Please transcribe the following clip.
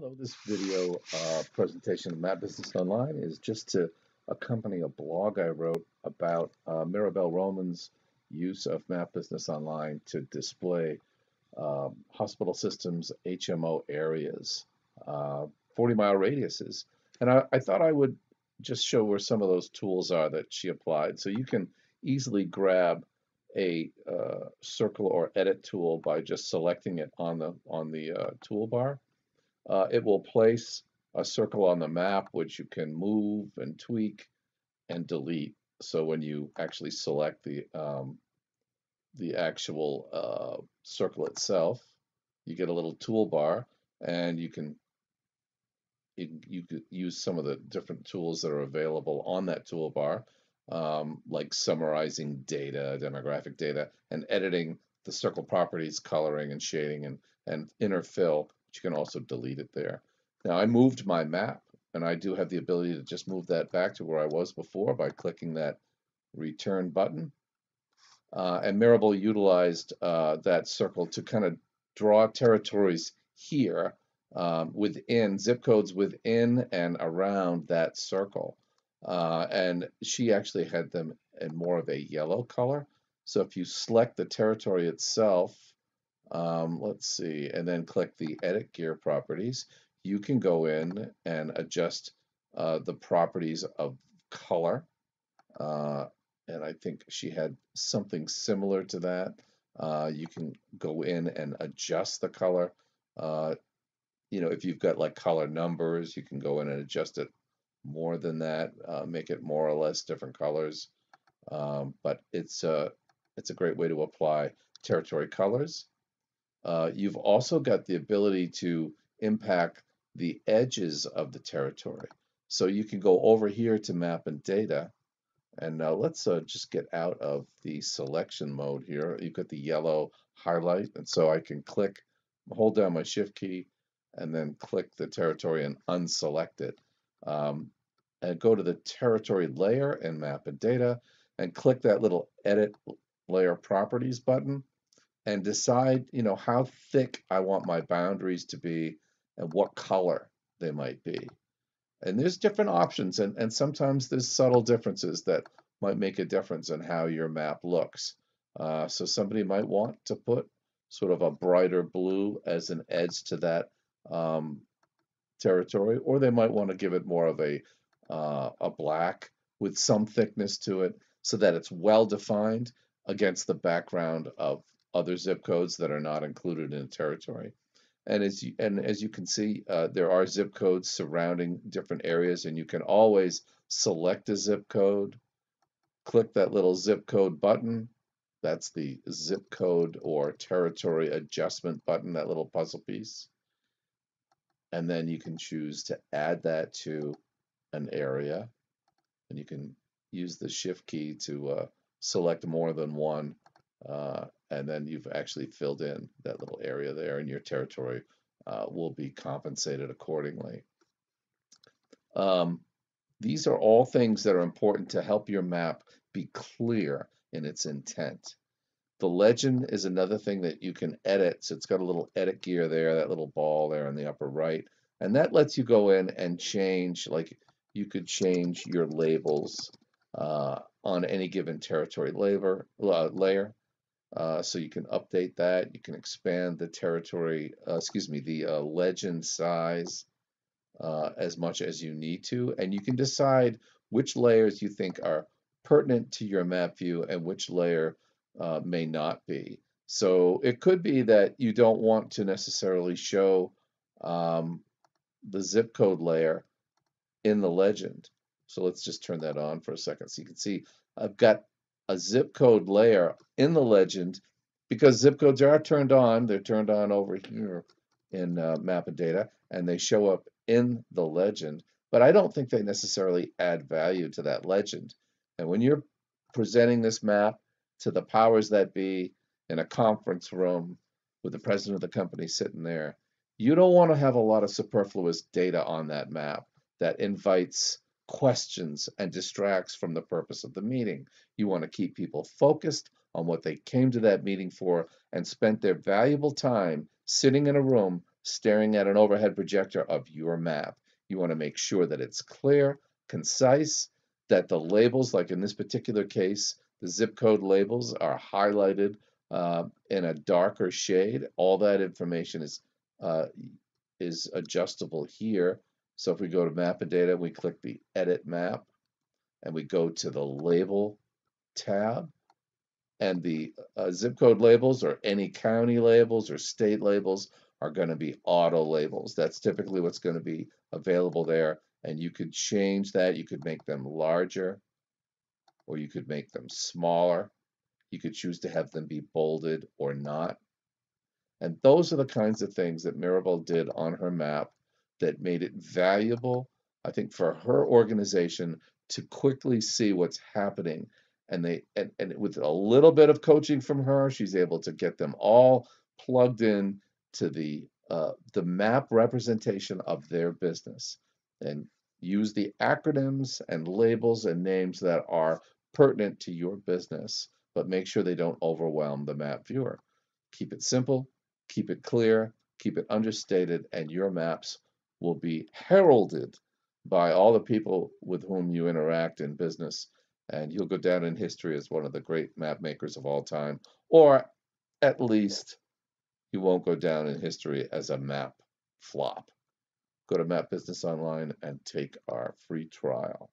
Hello, this video presentation of Map Business Online is just to accompany a blog I wrote about Mirabel Roman's use of Map Business Online to display hospital systems, HMO areas, 40-mile radiuses. And I thought I would just show where some of those tools are that she applied. So you can easily grab a circle or edit tool by just selecting it on the toolbar. It will place a circle on the map, which you can move and tweak and delete. So when you actually select the actual circle itself, you get a little toolbar, and you could use some of the different tools that are available on that toolbar, like summarizing data, demographic data, and editing the circle properties, coloring and shading, and inner fill. But you can also delete it there. Now I moved my map, and I do have the ability to just move that back to where I was before by clicking that return button. And Mirabel utilized that circle to kind of draw territories here within zip codes within and around that circle. And she actually had them in more of a yellow color. So if you select the territory itself, let's see, and then click the edit gear properties, you can go in and adjust the properties of color. And I think she had something similar to that. You can go in and adjust the color. If you've got like color numbers, you can go in and adjust it more than that, make it more or less different colors. But it's a great way to apply territory colors. You've also got the ability to impact the edges of the territory. So you can go over here to map and data. And now let's just get out of the selection mode here. You've got the yellow highlight, and so I can hold down my shift key, and then click the territory and unselect it. And go to the territory layer in map and data, and click that little edit layer properties button, and decide, how thick I want my boundaries to be and what color they might be. And there's different options, and sometimes there's subtle differences that might make a difference in how your map looks. So somebody might want to put sort of a brighter blue as an edge to that territory, or they might want to give it more of a black with some thickness to it so that it's well defined against the background of other zip codes that are not included in a territory. And as you can see, there are zip codes surrounding different areas, and you can always select a zip code, click that little zip code button. That's the zip code or territory adjustment button, that little puzzle piece. And then you can choose to add that to an area, and you can use the shift key to select more than one. And then you've actually filled in that little area there, and your territory will be compensated accordingly. These are all things that are important to help your map be clear in its intent. The legend is another thing that you can edit. So it's got a little edit gear there, that little ball there in the upper right. And that lets you go in and change, like you could change your labels on any given territory layer. So you can update that. You can expand the territory, the legend size as much as you need to. And you can decide which layers you think are pertinent to your map view and which layer may not be. So it could be that you don't want to necessarily show the zip code layer in the legend. So let's just turn that on for a second. So you can see I've got a zip code layer in the legend because zip codes are turned on. They're turned on over here in map and data, and they show up in the legend. But I don't think they necessarily add value to that legend. And when you're presenting this map to the powers that be in a conference room with the president of the company sitting there, you don't want to have a lot of superfluous data on that map that invites questions and distracts from the purpose of the meeting. You want to keep people focused on what they came to that meeting for and spent their valuable time sitting in a room staring at an overhead projector of your map. You want to make sure that it's clear, concise, that the labels, like in this particular case, the zip code labels are highlighted in a darker shade. All that information uh, is adjustable here. So if we go to map and data, we click the edit map and we go to the label tab, and the zip code labels or any county labels or state labels are going to be auto labels. That's typically what's going to be available there. And you could change that. You could make them larger or you could make them smaller. You could choose to have them be bolded or not. And those are the kinds of things that Mirabel did on her map that made it valuable, I think, for her organization to quickly see what's happening. And with a little bit of coaching from her, she's able to get them all plugged in to the map representation of their business and use the acronyms and labels and names that are pertinent to your business, but make sure they don't overwhelm the map viewer. Keep it simple, keep it clear, keep it understated, and your maps will be heralded by all the people with whom you interact in business. And you'll go down in history as one of the great map makers of all time, or at least you won't go down in history as a map flop. Go to Map Business Online and take our free trial.